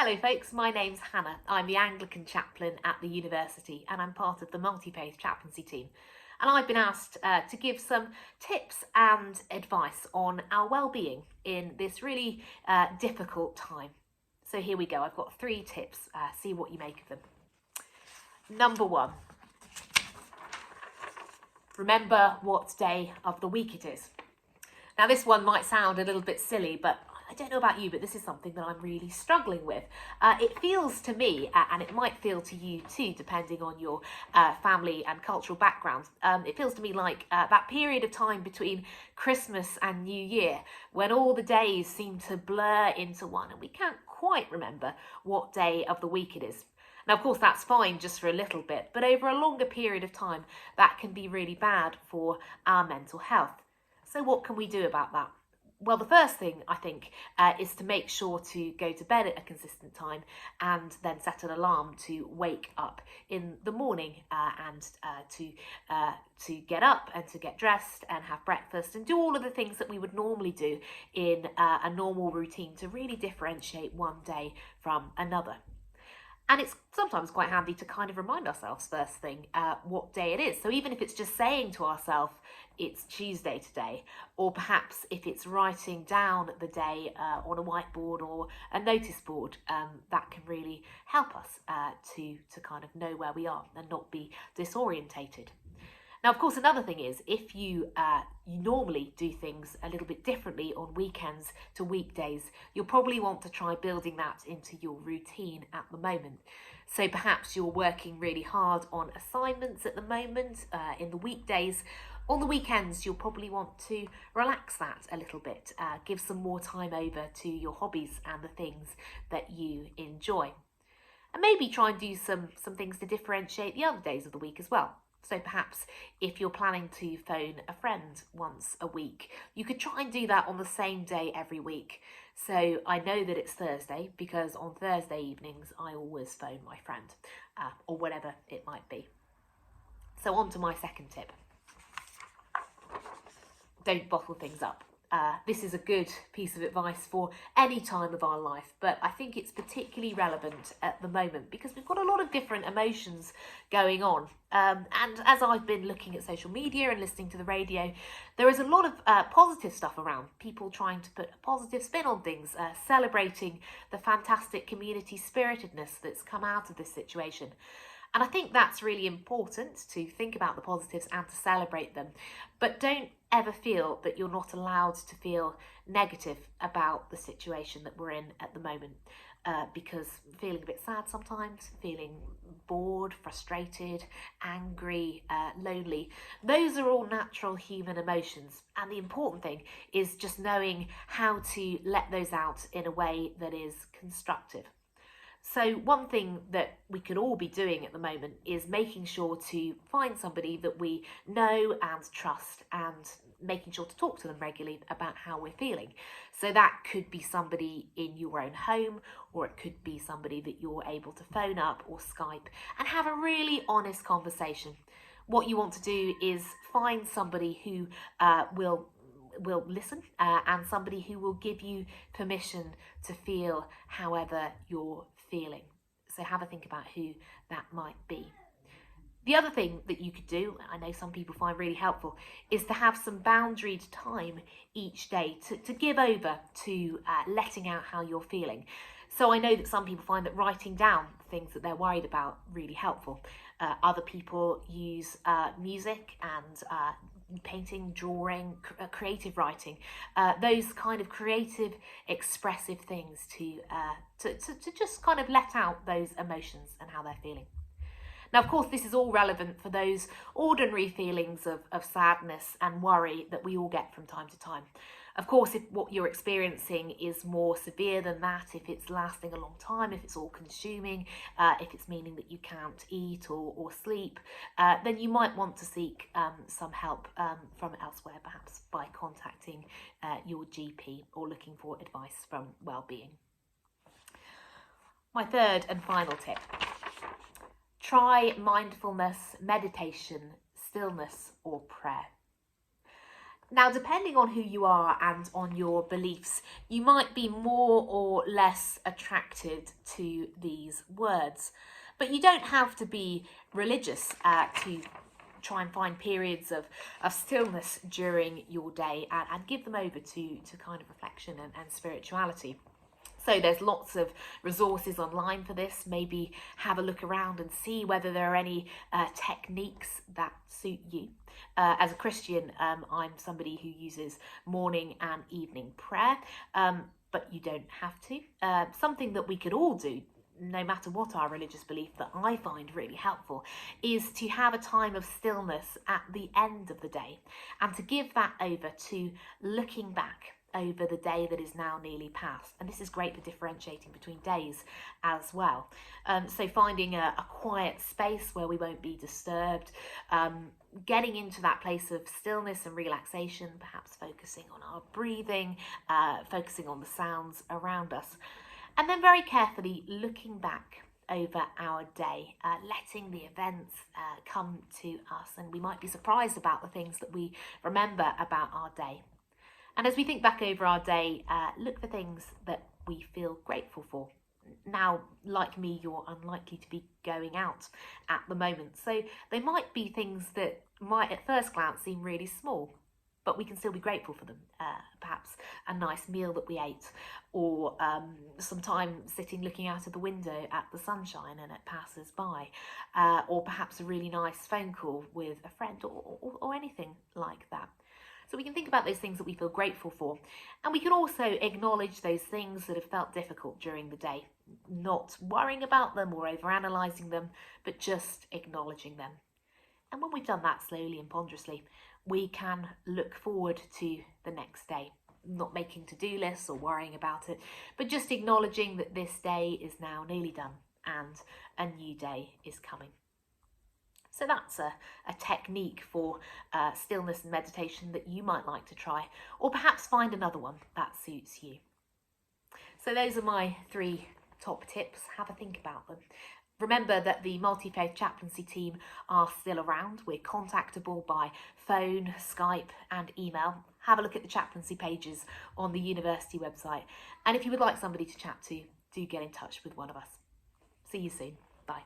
Hello folks, my name's Hannah. I'm the Anglican chaplain at the university and I'm part of the multi-faith chaplaincy team. And I've been asked to give some tips and advice on our well-being in this really difficult time. So here we go, I've got 3 tips, see what you make of them. Number 1, remember what day of the week it is. Now this one might sound a little bit silly, but I don't know about you, but this is something that I'm really struggling with. It feels to me, and it might feel to you too, depending on your family and cultural background, it feels to me like that period of time between Christmas and New Year, when all the days seem to blur into one and we can't quite remember what day of the week it is. Now, of course, that's fine just for a little bit, but over a longer period of time, that can be really bad for our mental health. So what can we do about that? Well, the first thing, I think, is to make sure to go to bed at a consistent time and then set an alarm to wake up in the morning and to get up and to get dressed and have breakfast and do all of the things that we would normally do in a normal routine to really differentiate one day from another. And it's sometimes quite handy to kind of remind ourselves first thing what day it is. So even if it's just saying to ourselves, it's Tuesday today, or perhaps if it's writing down the day on a whiteboard or a notice board, that can really help us to kind of know where we are and not be disorientated. Now, of course, another thing is if you normally do things a little bit differently on weekends to weekdays, you'll probably want to try building that into your routine at the moment. So perhaps you're working really hard on assignments at the moment in the weekdays. On the weekends, you'll probably want to relax that a little bit, give some more time over to your hobbies and the things that you enjoy. And maybe try and do some things to differentiate the other days of the week as well. So perhaps if you're planning to phone a friend once a week, you could try and do that on the same day every week. So I know that it's Thursday because on Thursday evenings I always phone my friend or whatever it might be. So on to my second tip. Don't bottle things up. This is a good piece of advice for any time of our life, but I think it's particularly relevant at the moment because we've got a lot of different emotions going on. And as I've been looking at social media and listening to the radio, there is a lot of positive stuff around, people trying to put a positive spin on things, celebrating the fantastic community spiritedness that's come out of this situation. And I think that's really important to think about the positives and to celebrate them. But don't ever feel that you're not allowed to feel negative about the situation that we're in at the moment. Because feeling a bit sad sometimes, feeling bored, frustrated, angry, lonely, those are all natural human emotions. And the important thing is just knowing how to let those out in a way that is constructive. So one thing that we could all be doing at the moment is making sure to find somebody that we know and trust and making sure to talk to them regularly about how we're feeling. So that could be somebody in your own home, or it could be somebody that you're able to phone up or Skype and have a really honest conversation. What you want to do is find somebody who will listen and somebody who will give you permission to feel however you're feeling. So have a think about who that might be. The other thing that you could do, I know some people find really helpful, is to have some boundaried time each day to give over to letting out how you're feeling. So I know that some people find that writing down things that they're worried about really helpful. Other people use music and painting, drawing, creative writing, those kind of creative, expressive things to just kind of let out those emotions and how they're feeling. Now, of course, this is all relevant for those ordinary feelings of sadness and worry that we all get from time to time. Of course, if what you're experiencing is more severe than that, if it's lasting a long time, if it's all consuming, if it's meaning that you can't eat or sleep, then you might want to seek some help from elsewhere, perhaps by contacting your GP or looking for advice from wellbeing. My third and final tip. Try mindfulness, meditation, stillness or prayer. Now, depending on who you are and on your beliefs, you might be more or less attracted to these words. But you don't have to be religious to try and find periods of stillness during your day and give them over to kind of reflection and spirituality. So there's lots of resources online for this. Maybe have a look around and see whether there are any techniques that suit you. As a Christian, I'm somebody who uses morning and evening prayer, but you don't have to. Something that we could all do, no matter what our religious belief, that I find really helpful, is to have a time of stillness at the end of the day and to give that over to looking back over the day that is now nearly past. And this is great for differentiating between days as well. So finding a quiet space where we won't be disturbed, getting into that place of stillness and relaxation, perhaps focusing on our breathing, focusing on the sounds around us. And then very carefully looking back over our day, letting the events come to us. And we might be surprised about the things that we remember about our day. And as we think back over our day, look for things that we feel grateful for. Now, like me, you're unlikely to be going out at the moment. So they might be things that might at first glance seem really small, but we can still be grateful for them. Perhaps a nice meal that we ate, or some time sitting looking out of the window at the sunshine and at passers-by, or perhaps a really nice phone call with a friend, or anything like that. So we can think about those things that we feel grateful for. And we can also acknowledge those things that have felt difficult during the day, not worrying about them or overanalyzing them, but just acknowledging them. And when we've done that slowly and ponderously, we can look forward to the next day, not making to-do lists or worrying about it, but just acknowledging that this day is now nearly done and a new day is coming. So that's a technique for stillness and meditation that you might like to try, or perhaps find another one that suits you. So those are my 3 top tips. Have a think about them. Remember that the multi-faith chaplaincy team are still around. We're contactable by phone, Skype and email. Have a look at the chaplaincy pages on the university website. And if you would like somebody to chat to, do get in touch with one of us. See you soon. Bye.